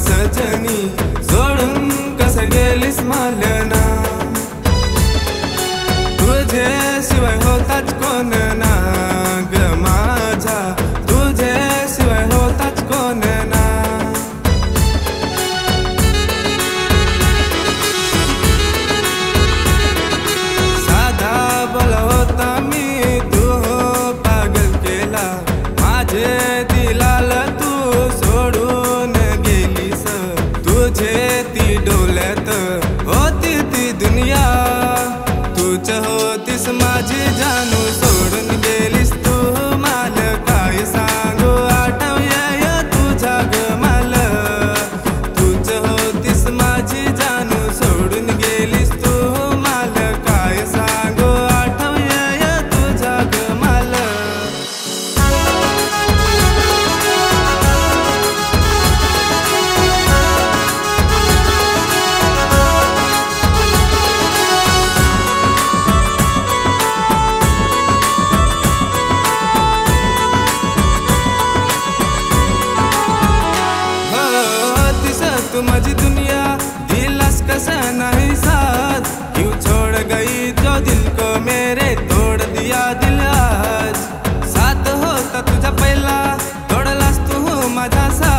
सजनी सोडून कसं गेलीस मालना तुझे शिवाय होताच कोण ना ग माझा तुझे शिवाय होताच कोण ना साधा बोला होता मी तू हो पागल केला माझे दिलाला तू सोडून गेलीस तुझे ती डोल्यात होती ती दुनिया तूच होतीस माझी जानू सोडून गेलीस तू मला काय सांगू आठवया तुझा ग मला तूच होतीस माझी जानू सोडून गेलीस तू मला काय सांगू आठवया तुझा ग मला तू माझी दुनिया दिलास कसा नहीं साथ क्यों छोड़ गई जो दिल को मेरे तोड़ दिया दिल आज साथ होता तुझा पहिला तोडलास तू माझा साथ